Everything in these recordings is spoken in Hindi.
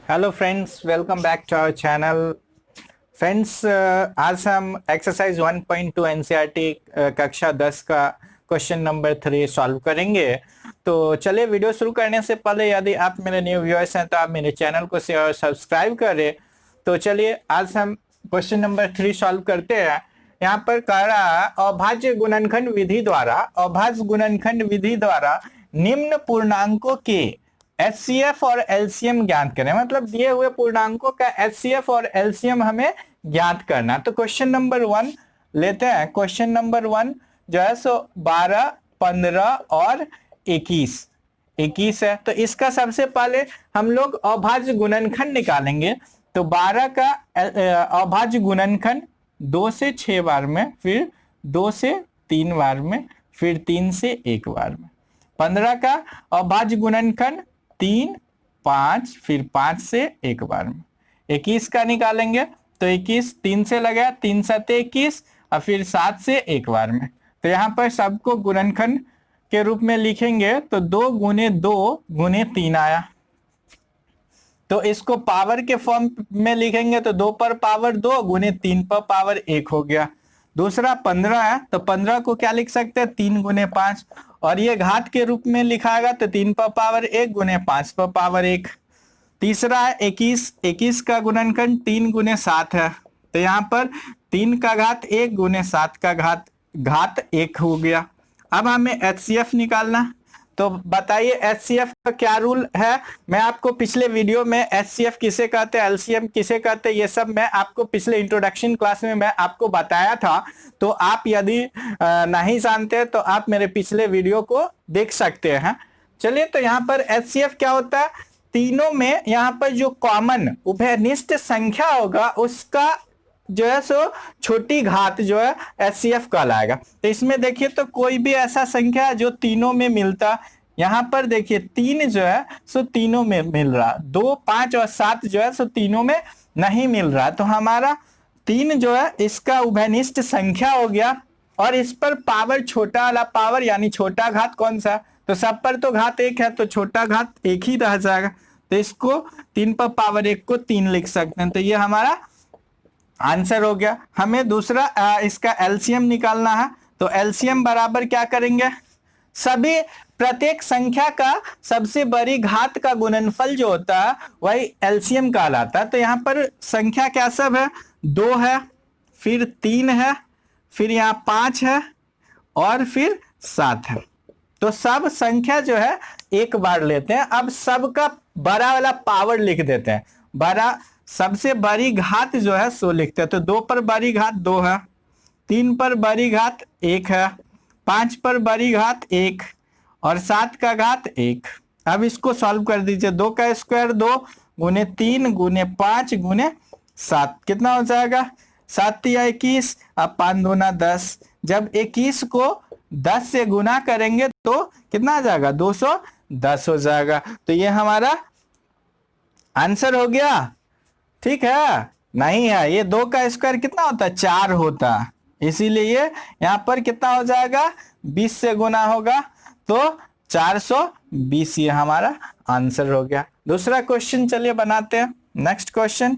Hello friends, welcome back to our channel. Friends, आज हम एक्सरसाइज 1.2 एनसीईआरटी कक्षा 10 का क्वेश्चन नंबर 3 सॉल्व करेंगे। तो चलिए, वीडियो शुरू करने से पहले यदि आप मेरे न्यू व्यूअर्स हैं तो आप मेरे चैनल को शेयर और सब्सक्राइब करें। तो चलिए, आज हम क्वेश्चन नंबर 3 सॉल्व करते हैं। यहाँ पर कह रहा है, अभाज्य गुणनखंड विधि द्वारा निम्न पूर्णांकों के एचसीएफ और एलसीएम ज्ञात करें। मतलब दिए हुए पूर्णांकों का एचसीएफ और एलसीएम हमें ज्ञात करना। तो क्वेश्चन नंबर 1 लेते हैं। क्वेश्चन नंबर 1 जो है सो 12, 15 और 21 है। तो इसका सबसे पहले हम लोग अभाज्य गुणनखंड निकालेंगे। तो 12 का अभाज्य गुणनखंड 2 से 6 बार में, फिर 2 से 3 बार में, फिर 3 से 1 बार में। 15 का अभाज्य गुणनखंड 3, 5, फिर 5 से 1 बार में। 21 का निकालेंगे तो 21 3 से लगा, 3 7 21 और फिर 7 से 1 बार में। तो यहाँ पर सबको गुणनखंड के रूप में लिखेंगे तो 2 गुने 2 गुने 3 आया। तो इसको पावर के फॉर्म में लिखेंगे तो 2 पर पावर 2 गुने 3 पर पावर 1 हो गया। दूसरा 15 है तो 15 को क्या लिख सकते हैं, 3 गुने 5, और ये घात के रूप में लिखाएगा तो 3 पर पावर 1 गुने 5 पर पावर 1। तीसरा है 21 का गुणनखंड 3 गुने 7 है। तो यहाँ पर 3 का घात 1 गुने 7 का घात 1 हो गया। अब हमें एचसीएफ निकालना। तो बताइए एचसीएफ का क्या रूल है। मैं आपको पिछले वीडियो में एचसीएफ किसे कहते हैं, एलसीएम किसे कहते हैं, ये सब मैं आपको पिछले इंट्रोडक्शन क्लास में मैं आपको बताया था। तो आप यदि नहीं जानते तो आप मेरे पिछले वीडियो को देख सकते हैं। चलिए, तो यहाँ पर एचसीएफ क्या होता है, तीनों में यहाँ पर जो कॉमन उभयनिष्ठ संख्या होगा उसका जो है सो छोटी घात जो है एचसीएफ कहलाएगा। तो इसमें देखिए तो कोई भी ऐसा संख्या जो तीनों में मिलता, यहाँ पर देखिए 3 जो है सो तीनों में मिल रहा, 2, 5 और 7 जो है सो तीनों में नहीं मिल रहा। तो हमारा 3 जो है इसका उभयनिष्ठ संख्या हो गया। और इस पर पावर, छोटा वाला पावर यानी छोटा घात कौन सा, तो सब पर तो घात 1 है तो छोटा घात 1 ही रह जाएगा। तो इसको 3 पर पावर 1 को 3 लिख सकते हैं। तो ये हमारा आंसर हो गया। हमें दूसरा इसका एलसीएम निकालना है। तो एलसीएम बराबर क्या करेंगे, सभी प्रत्येक संख्या का सबसे बड़ी घात का गुणनफल जो होता है वही एलसीएम कहलाता है। तो यहाँ पर संख्या क्या सब है, 2 है, फिर 3 है, फिर यहाँ 5 है और फिर 7 है। तो सब संख्या जो है एक बार लेते हैं। अब सबका बड़ा वाला पावर लिख देते हैं। बड़ा सबसे बड़ी घात जो है सो लिखते हैं। तो 2 पर बड़ी घात 2 है, 3 पर बड़ी घात 1 है, 5 पर बड़ी घात 1 और 7 का घात 1। अब इसको सॉल्व कर दीजिए। 2 का स्क्वायर 2 गुने 3 गुने 5 गुने 7 कितना हो जाएगा, 7 या 21, अब 5 दूना 10। जब 21 को 10 से गुना करेंगे तो कितना आ जाएगा, 210 हो जाएगा। तो ये हमारा आंसर हो गया। ठीक है, नहीं है, ये 2 का स्क्वायर कितना होता है, 4 होता है, इसीलिए ये यहाँ पर कितना हो जाएगा, 20 से गुना होगा तो 420 ये हमारा आंसर हो गया। दूसरा क्वेश्चन चलिए बनाते हैं। नेक्स्ट क्वेश्चन,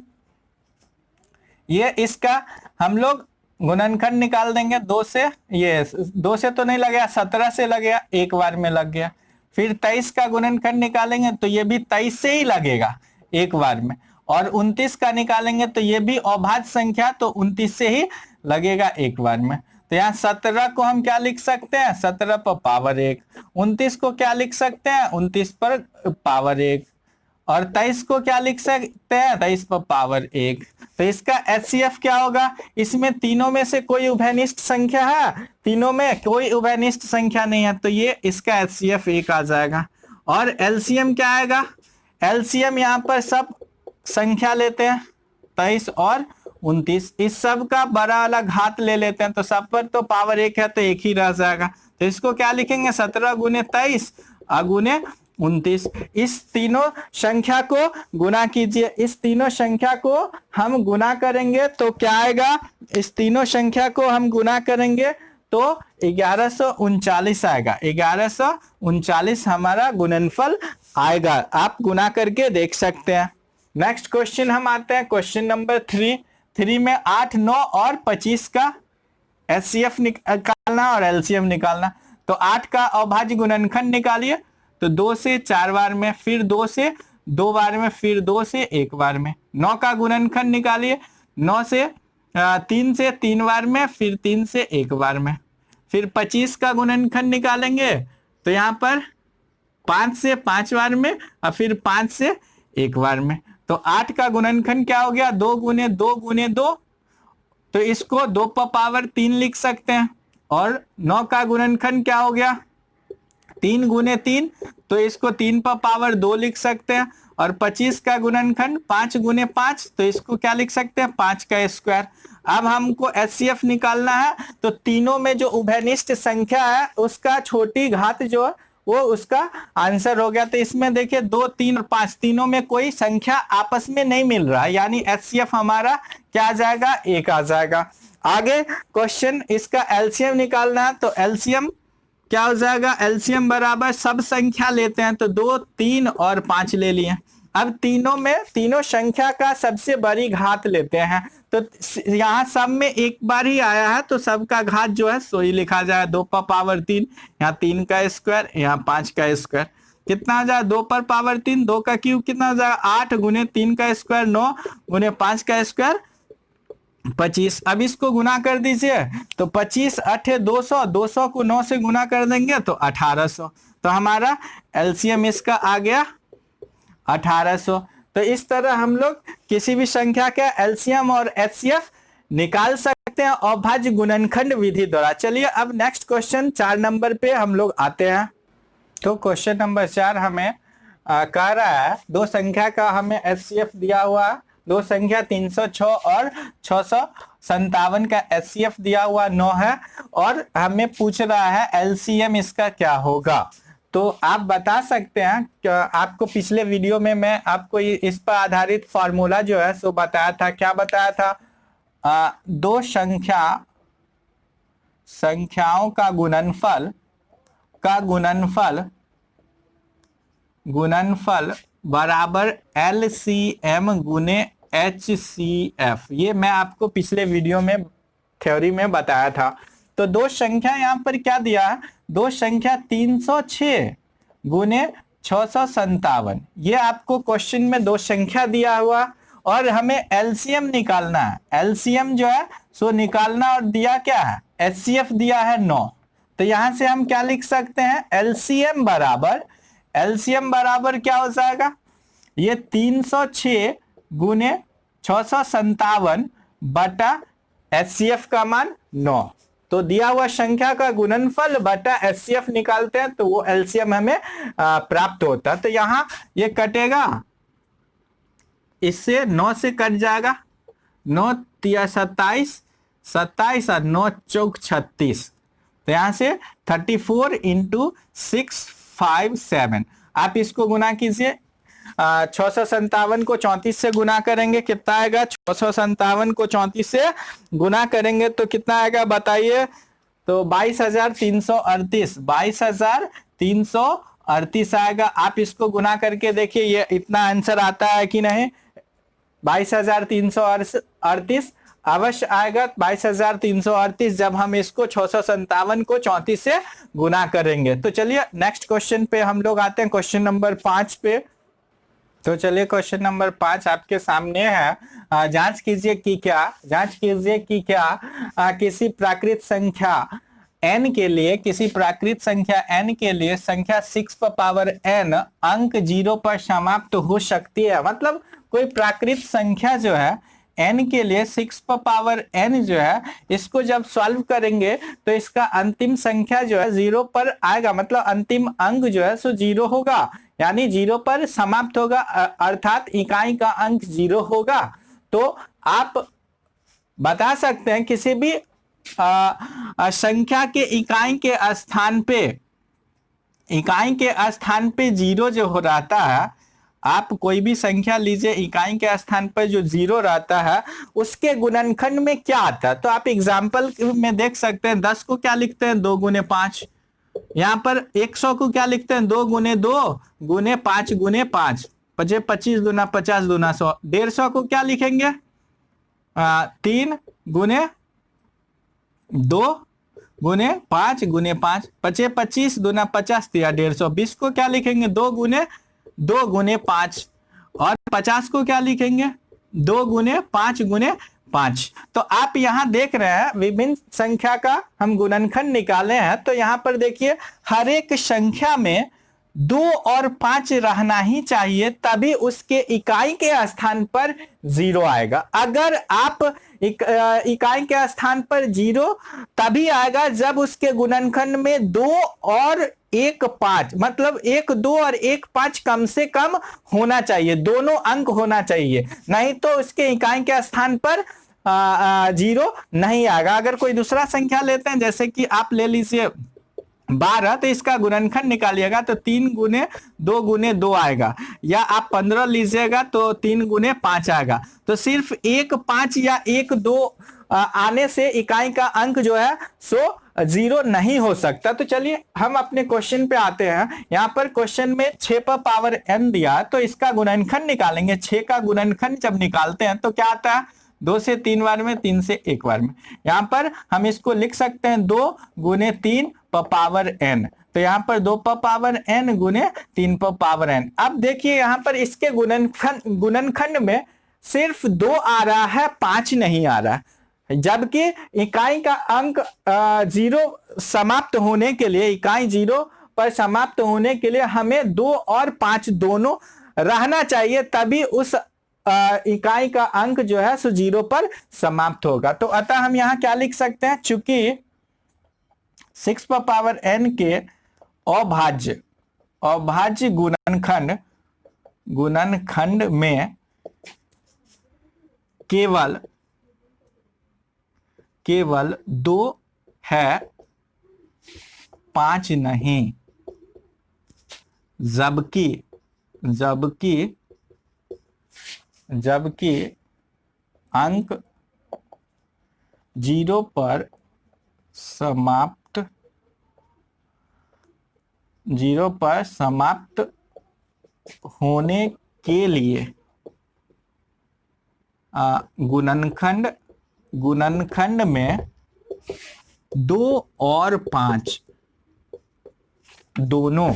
ये इसका हम लोग गुणनखंड निकाल देंगे। 2 से, ये 2 से तो नहीं लगेगा, 17 से लगेगा, एक बार में लग गया। फिर 23 का गुणनखंड निकालेंगे तो ये भी 23 से ही लगेगा एक बार में। और 29 का निकालेंगे तो ये भी अभाज्य संख्या, तो 29 से ही लगेगा एक बार में। तो यहाँ 17 को हम क्या लिख सकते हैं, 17 पर पावर 1। 29 को क्या लिख सकते हैं, 29 पर पावर 1। और 23 को क्या लिख सकते हैं, 23 पर पावर 1। तो इसका एचसीएफ क्या होगा, इसमें तीनों में से कोई उभयनिष्ठ संख्या है, तीनों में कोई उभयनिष्ठ संख्या नहीं है, तो ये इसका एचसीएफ 1 आ जाएगा। और एलसीएम क्या आएगा, एलसीएम यहाँ पर सब संख्या लेते हैं, 23 और 29, इस सब का बड़ा वाला घात ले लेते हैं। तो सब पर तो पावर 1 है तो 1 ही रह जाएगा। तो इसको क्या लिखेंगे, 17 गुने 23 गुने 29। इस तीनों संख्या को गुना कीजिए। इस तीनों संख्या को हम गुना करेंगे तो क्या आएगा, इस तीनों संख्या को हम गुना करेंगे तो 1139 आएगा। 1139 हमारा गुणनफल आएगा। आप गुना करके देख सकते हैं। नेक्स्ट क्वेश्चन हम आते हैं क्वेश्चन नंबर 3 में 8, 9 और 25 का एचसीएफ निकालना और एलसीएम निकालना। तो 8 का अभाज्य गुणनखंड निकालिए, तो 2 से 4 बार में, फिर 2 से 2 बार में, फिर 2 से 1 बार में। 9 का गुणनखंड निकालिए, 9 से 3 से 3 बार में, फिर 3 से 1 बार में। फिर 25 का गुणनखंड निकालेंगे तो यहाँ पर 5 से 5 बार में और फिर 5 से 1 बार में। तो 8 का गुणनखंड क्या हो गया, 2 गुने 2 गुने 2, तो इसको 2 पर पावर 3 लिख सकते हैं। और 9 का गुणनखंड क्या हो गया, 3 गुने 3, तो इसको 3 पर पावर 2 लिख सकते हैं। और 25 का गुणनखंड 5 गुने 5, तो इसको क्या लिख सकते हैं, 5 का स्क्वायर। अब हमको एचसीएफ निकालना है, तो तीनों में जो उभयनिष्ठ संख्या है उसका छोटी घात जो है वो उसका आंसर हो गया। तो इसमें देखिए 2, 3 और 5 तीनों में कोई संख्या आपस में नहीं मिल रहा है, यानी एचसीएफ हमारा क्या आ जाएगा, 1 आ जाएगा। आगे क्वेश्चन इसका एलसीएम निकालना है, तो एलसीएम क्या हो जाएगा, एलसीएम बराबर सब संख्या लेते हैं, तो 2, 3 और 5 ले लिए। अब तीनों में तीनों संख्या का सबसे बड़ी घात लेते हैं, तो यहाँ सब में एक बार ही आया है, तो सबका घात जो है सो ही लिखा जाए, 2 पर पावर 3, यहाँ 3 का स्क्वायर, यहाँ 5 का स्क्वायर। कितना आ जाए, 2 पर पावर 3, 2 का क्यूब कितना हो जाएगा, 8 गुने 3 का स्क्वायर 9 गुने 5 का स्क्वायर 25। अब इसको गुना कर दीजिए, तो 25 8 200, 200 को 9 से गुना कर देंगे तो 1800। तो हमारा एलसीएम इसका आ गया 1800। तो इस तरह हम लोग किसी भी संख्या का एलसीएम और एचसीएफ निकाल सकते हैं अभाज्य गुणनखंड विधि द्वारा। चलिए अब नेक्स्ट क्वेश्चन 4 नंबर पे हम लोग आते हैं। तो क्वेश्चन नंबर 4 हमें कह रहा है, दो संख्या का हमें एचसीएफ दिया हुआ है, दो संख्या 306 और 657 का एचसीएफ दिया हुआ 9 है, और हमें पूछ रहा है एलसीएम इसका क्या होगा। तो आप बता सकते हैं कि आपको पिछले वीडियो में मैं आपको इस पर आधारित फॉर्मूला जो है सो बताया था। क्या बताया था, दो संख्याओं का गुणनफल बराबर एलसीएम गुने एचसीएफ। ये मैं आपको पिछले वीडियो में थ्योरी में बताया था। तो दो संख्या यहाँ पर क्या दिया है, दो संख्या 306 गुने 657, ये आपको क्वेश्चन में दो संख्या दिया हुआ, और हमें एलसीएम निकालना है। एलसीएम जो है सो निकालना, और दिया क्या है, एचसीएफ दिया है 9। तो यहां से हम क्या लिख सकते हैं, एलसीएम बराबर क्या हो जाएगा, ये 306 गुने 657 बटा एचसीएफ का मान 9। तो दिया हुआ संख्या का गुणनफल बटा एचसीएफ निकालते हैं तो वो एलसीएम हमें प्राप्त होता है। तो यहां ये कटेगा, इससे 9 से कट जाएगा, 9 तिया 27, 27 और 9 चौक 36। तो यहां से 34 इंटू 657। आप इसको गुना कीजिए, 657 को 34 से गुना करेंगे कितना आएगा, 657 को 34 से गुना करेंगे तो कितना आएगा बताइए, तो 22,338, 22,338 आएगा। आप इसको गुना करके देखिए ये इतना आंसर आता है कि नहीं, 22,338 अवश्य आएगा। 22,338 जब हम इसको 657 को 34 से गुना करेंगे। तो चलिए नेक्स्ट क्वेश्चन पे हम लोग आते हैं, क्वेश्चन नंबर 5 पे। तो चलिए क्वेश्चन नंबर 5 आपके सामने है। जांच कीजिए कि क्या किसी प्राकृत संख्या n के लिए संख्या 6 पर पावर n अंक 0 पर समाप्त हो सकती है। मतलब कोई प्राकृत संख्या जो है n के लिए 6 पर पावर n जो है, इसको जब सॉल्व करेंगे तो इसका अंतिम संख्या जो है 0 पर आएगा, मतलब अंतिम अंक जो है सो 0 होगा, यानी 0 पर समाप्त होगा, अर्थात इकाई का अंक 0 होगा। तो आप बता सकते हैं किसी भी संख्या के इकाई के स्थान पे 0 जो हो रहता है, आप कोई भी संख्या लीजिए, इकाई के स्थान पर जो 0 रहता है उसके गुणनखंड में क्या आता है। तो आप एग्जाम्पल में देख सकते हैं, 10 को क्या लिखते हैं, 2 गुने 5। यहाँ पर 100 को क्या लिखते हैं, 2 गुने 2 गुने 5 गुने 5। पचे 25 दूना 50 दूना 100, 150 को क्या लिखेंगे 3 गुने 2 गुने 5 गुने 5, पचे 25 दूना 50 दिया 150, 20 को क्या लिखेंगे 2 गुने 5, और 50 को क्या लिखेंगे 2 गुने 5 गुने 5। तो आप यहां देख रहे हैं विभिन्न संख्या का हम गुणनखंड निकाले हैं, तो यहां पर देखिए हर एक संख्या में 2 और 5 रहना ही चाहिए, तभी उसके इकाई के स्थान पर 0 आएगा। अगर आप इकाई के स्थान पर 0 तभी आएगा जब उसके गुणनखंड में 2 और 1 5, मतलब 1 2 और 1 5 कम से कम होना चाहिए, दोनों अंक होना चाहिए, नहीं तो उसके इकाई के स्थान पर 0 नहीं आएगा। अगर कोई दूसरा संख्या लेते हैं, जैसे कि आप ले लीजिए 12, तो इसका गुणनखंड निकालिएगा तो 3 गुने 2 आएगा, या आप 15 लीजिएगा तो 3 गुने 5 आएगा। तो सिर्फ 1 5 या 1 2 आने से इकाई का अंक जो है सो 0 नहीं हो सकता। तो चलिए हम अपने क्वेश्चन पे आते हैं। यहाँ पर क्वेश्चन में 6 पर पावर n दिया, तो इसका गुणनखंड निकालेंगे। 6 का गुणनखंड जब निकालते हैं तो क्या आता है 2 से 3 बार में, 3 से 1 बार में। यहाँ पर हम इसको लिख सकते हैं 2 गुने 3 पर पावर n, तो यहाँ पर 2 पर पावर n गुने 3 पर पावर n। अब देखिए यहाँ पर इसके गुणनखंड में सिर्फ 2 आ रहा है, 5 नहीं आ रहा है, जबकि इकाई का अंक 0 समाप्त होने के लिए, इकाई 0 पर समाप्त होने के लिए हमें 2 और 5 दोनों रहना चाहिए, तभी उस इकाई का अंक जो है सो 0 पर समाप्त होगा। तो अतः हम यहां क्या लिख सकते हैं, चूंकि 6 पर पावर n के अभाज्य गुणनखंड में केवल 2 है, 5 नहीं, जबकि अंक 0 पर समाप्त होने के लिए गुणनखंड में 2 और 5 दोनों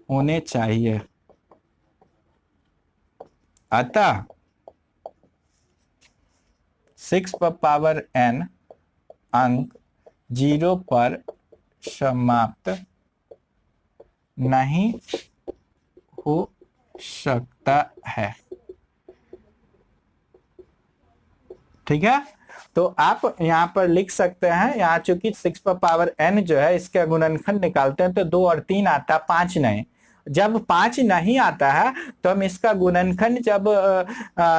होने चाहिए। अतः 6 पर पावर n अंक 0 पर समाप्त नहीं हो सकता है। ठीक है, तो आप यहां पर लिख सकते हैं, यहाँ चूंकि 6 पर पावर n जो है इसका गुणनखंड निकालते हैं तो 2 और 3 आता है, 5 नहीं। जब 5 नहीं आता है तो हम इसका गुणनखंड जब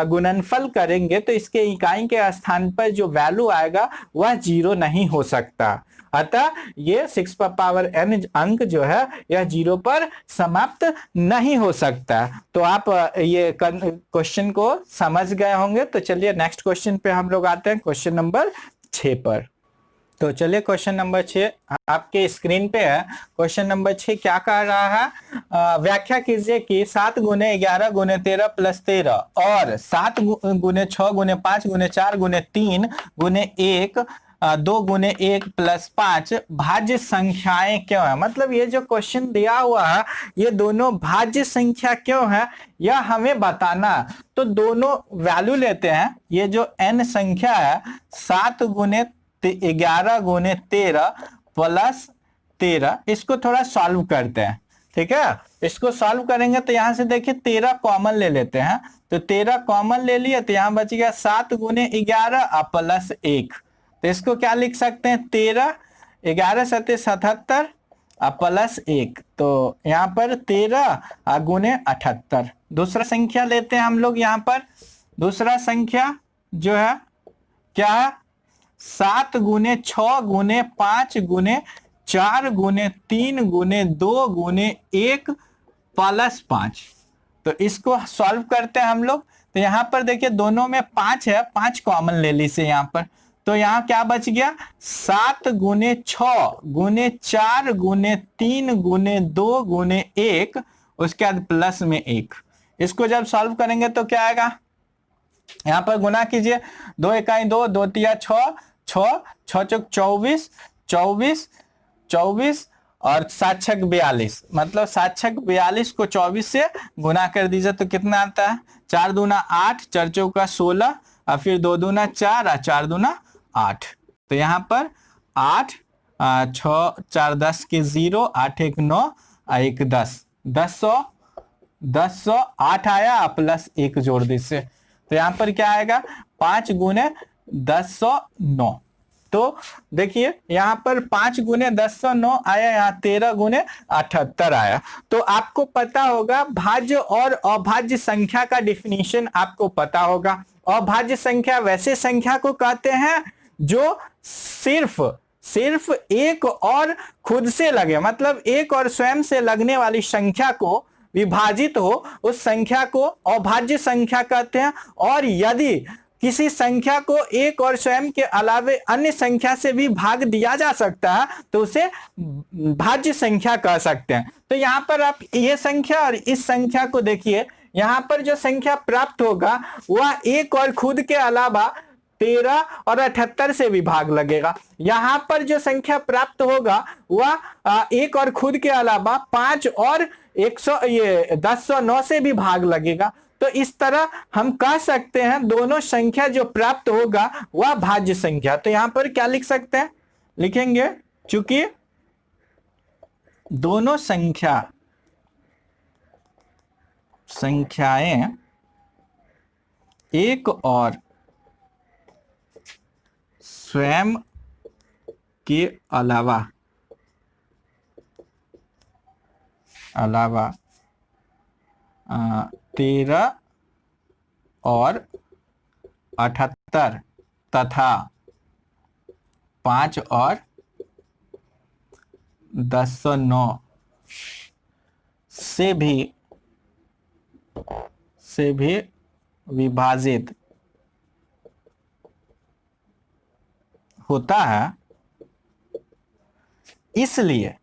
गुणनफल करेंगे तो इसके इकाई के स्थान पर जो वैल्यू आएगा वह 0 नहीं हो सकता। अतः ये 6 पर पावर n अंक जो है यह 0 पर समाप्त नहीं हो सकता। तो आप ये क्वेश्चन को समझ गए होंगे। तो चलिए नेक्स्ट क्वेश्चन पे हम लोग आते हैं, क्वेश्चन नंबर 6 पर। तो चलिए क्वेश्चन नंबर 6 आपके स्क्रीन पे है। क्वेश्चन नंबर 6 क्या कह रहा है, व्याख्या कीजिए कि 7 गुने 11 गुने 13 प्लस 13 और 7 गुने 6 गुने 5 गुने 4 गुने 3 गुने 1 2 गुने 1 प्लस 5 भाज्य संख्याएं क्यों है। मतलब ये जो क्वेश्चन दिया हुआ है ये दोनों भाज्य संख्या क्यों है यह हमें बताना। तो दोनों वैल्यू लेते हैं, ये जो n संख्या है 7 गुने 11 गुने 13 प्लस 13, इसको थोड़ा सॉल्व करते हैं। ठीक है, इसको सॉल्व करेंगे तो यहां से देखिए 13 कॉमन ले लेते हैं, तो 13 कॉमन ले लिए तो यहां बच गया 7 गुने 11 प्लस 1। तो इसको क्या लिख सकते हैं 13 11 सते 77 प्लस 1, तो यहाँ पर 13 गुने 78। दूसरा संख्या लेते हैं हम लोग, यहाँ पर दूसरा संख्या जो है क्या है 7 गुने 6 गुने 5 गुने 4 गुने 3 गुने 2 गुने 1 प्लस 5। तो इसको सॉल्व करते हैं हम लोग। तो यहाँ पर देखिए दोनों में 5 है, 5 कॉमन ले लीजिए यहाँ पर, तो यहाँ क्या बच गया 7 गुने 6 गुने 4 गुने 3 गुने 2 गुने 1 उसके बाद प्लस में 1। इसको जब सॉल्व करेंगे तो क्या आएगा, यहां पर गुना कीजिए, 2 इकाई 2, 2 तिया 6, 6 6 चौक 24, 24 24 और 7 छक 42, मतलब 7 छक 42 को 24 से गुना कर दीजिए तो कितना आता है, 4 दूना 8, 4 चौका 16 और फिर 2 दूना 4 और 4 दूना 8। तो यहाँ पर 8 6 4 10 के 0, 8 1 9 और 1 10, 10 8 आया प्लस 1 जोड़ दीजिए तो यहाँ पर क्या आएगा, 5 गुने 1009। तो देखिए यहाँ पर 5 गुने 1009 आया, यहाँ 13 गुने 78 आया। तो आपको पता होगा भाज्य और अभाज्य संख्या का डिफिनीशन आपको पता होगा। अभाज्य संख्या वैसे संख्या को कहते हैं जो सिर्फ एक और खुद से लगे, मतलब एक और स्वयं से लगने वाली संख्या को विभाजित हो, उस संख्या को अभाज्य संख्या कहते हैं। और यदि किसी संख्या को एक और स्वयं के अलावे अन्य संख्या से भी भाग दिया जा सकता है तो उसे भाज्य संख्या कह सकते हैं। तो यहाँ पर आप ये संख्या और इस संख्या को देखिए, यहाँ पर जो संख्या प्राप्त होगा वह एक और खुद के अलावा 13 और 78 से भी भाग लगेगा। यहाँ पर जो संख्या प्राप्त होगा वह एक और खुद के अलावा 5 और 1009 से भी भाग लगेगा। तो इस तरह हम कह सकते हैं दोनों संख्या जो प्राप्त होगा वह भाज्य संख्या। तो यहां पर क्या लिख सकते हैं, लिखेंगे चूंकि दोनों संख्याएं एक और स्वयं के अलावा 13 और 78 तथा 5 और 1009 से भी विभाजित होता है, इसलिए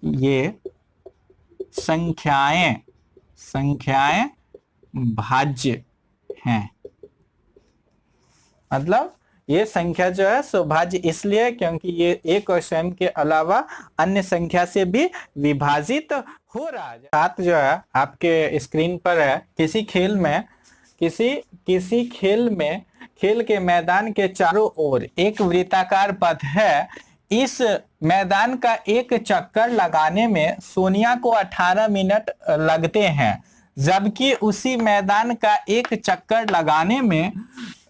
ये संख्याएं भाज्य हैं। मतलब ये संख्या जो है सो भाज्य इसलिए क्योंकि ये एक और स्वयं के अलावा अन्य संख्या से भी विभाजित हो रहा है। बात जो है आपके स्क्रीन पर है, किसी खेल में खेल के मैदान के चारों ओर एक वृत्ताकार पथ है। इस मैदान का एक चक्कर लगाने में सोनिया को 18 मिनट लगते हैं, जबकि उसी मैदान का एक चक्कर लगाने में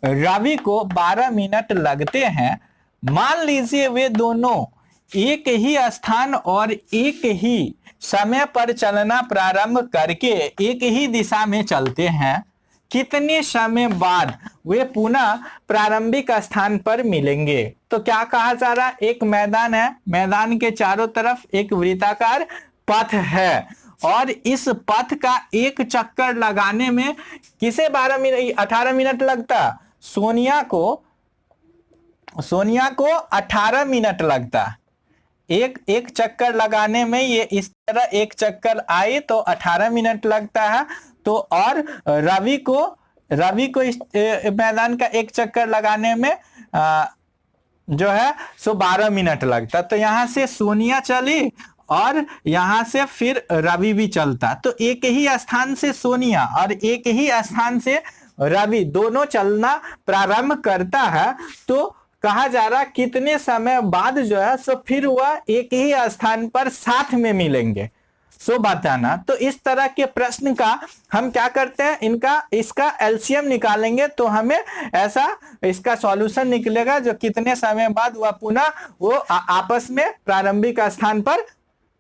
रवि को 12 मिनट लगते हैं। मान लीजिए वे दोनों एक ही स्थान और एक ही समय पर चलना प्रारंभ करके एक ही दिशा में चलते हैं। कितने समय बाद वे पुनः प्रारंभिक स्थान पर मिलेंगे? तो क्या कहा जा रहा है, एक मैदान है, मैदान के चारों तरफ एक वृत्ताकार पथ है और इस पथ का एक चक्कर लगाने में किसे 18 मिनट लगता? सोनिया को 18 मिनट लगता। एक चक्कर लगाने में ये इस तरह एक चक्कर आए तो 18 मिनट लगता है। तो और रवि को इस मैदान का एक चक्कर लगाने में जो है सो 12 मिनट लगता। तो यहां से सोनिया चली और यहां से फिर रवि भी चलता। तो एक ही स्थान से सोनिया और एक ही स्थान से रवि दोनों चलना प्रारंभ करता है। तो कहा जा रहा कितने समय बाद जो है सो फिर वह एक ही स्थान पर साथ में मिलेंगे, सो बताना। तो इस तरह के प्रश्न का हम क्या करते हैं, इसका एलसीएम निकालेंगे तो हमें ऐसा इसका सॉल्यूशन निकलेगा जो कितने समय बाद वह पुनः वो आपस में प्रारंभिक स्थान पर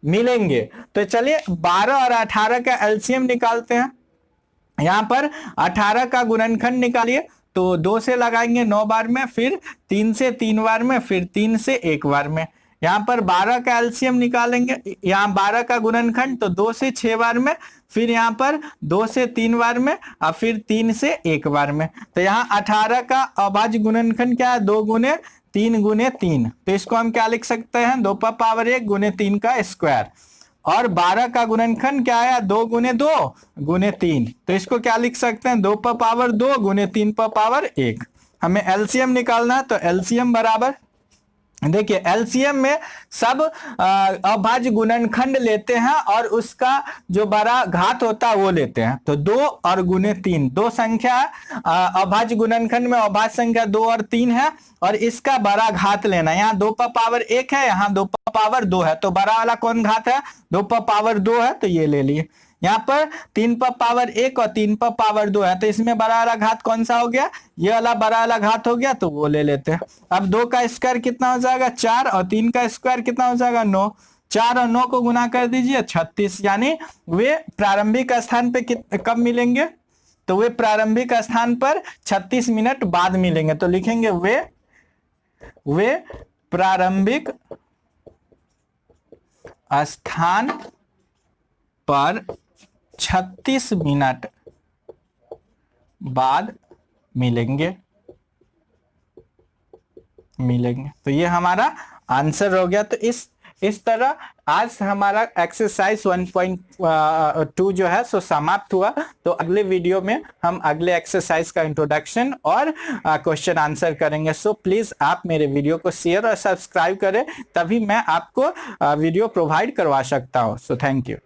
मिलेंगे। तो चलिए 12 और 18 का एलसीएम निकालते हैं। यहां पर 18 का गुणनखंड निकालिए तो 2 से लगाएंगे 9 बार में, फिर 3 से 3 बार में, फिर 3 से 1 बार में। यहाँ पर 12 का एलसीएम निकालेंगे, यहाँ 12 का गुणनखंड तो 2 से 6 बार में, फिर यहाँ पर 2 से 3 बार में और फिर 3 से 1 बार में। तो यहाँ 18 का अभाज्य गुणनखंड क्या है, 2 गुने 3 गुने 3, तो इसको हम क्या लिख सकते हैं 2 पर पावर 1 गुने 3 का स्क्वायर। और 12 का गुणनखंड क्या आया 2 गुने 2 गुने 3, तो इसको क्या लिख सकते हैं 2 पर पावर 2 गुने 3 पर पावर 1। हमें एलसीएम निकालना है, तो एलसीएम बराबर, देखिए एलसीएम में सब अभाज्य गुणनखंड लेते हैं और उसका जो बड़ा घात होता है वो लेते हैं। तो 2 और गुने 3, दो संख्या अभाज्य गुणनखंड में अभाज्य संख्या 2 और 3 है, और इसका बड़ा घात लेना है। यहाँ 2 पर पावर 1 है, यहाँ 2 पर पावर 2 है, तो बड़ा वाला कौन घात है 2 पर पावर 2 है, तो ये ले लिए। यहाँ पर 3 पर पावर 1 और 3 पर पावर 2 है, तो इसमें बड़ा वाला घात कौन सा हो गया, ये वाला बड़ा वाला घात हो गया, तो वो ले लेते हैं। अब 2 का स्क्वायर कितना हो जाएगा 4, और 3 का स्क्वायर कितना हो जाएगा 9। 4 और 9 को गुना कर दीजिए 36, यानी वे प्रारंभिक स्थान पे कब मिलेंगे, तो वे प्रारंभिक स्थान पर 36 मिनट बाद मिलेंगे। तो लिखेंगे वे प्रारंभिक स्थान पर 36 मिनट बाद मिलेंगे। तो ये हमारा आंसर हो गया। तो इस तरह आज हमारा एक्सरसाइज 1.2 जो है सो समाप्त हुआ। तो अगले वीडियो में हम अगले एक्सरसाइज का इंट्रोडक्शन और क्वेश्चन आंसर करेंगे। सो प्लीज आप मेरे वीडियो को शेयर और सब्सक्राइब करें, तभी मैं आपको वीडियो प्रोवाइड करवा सकता हूँ। So thank you.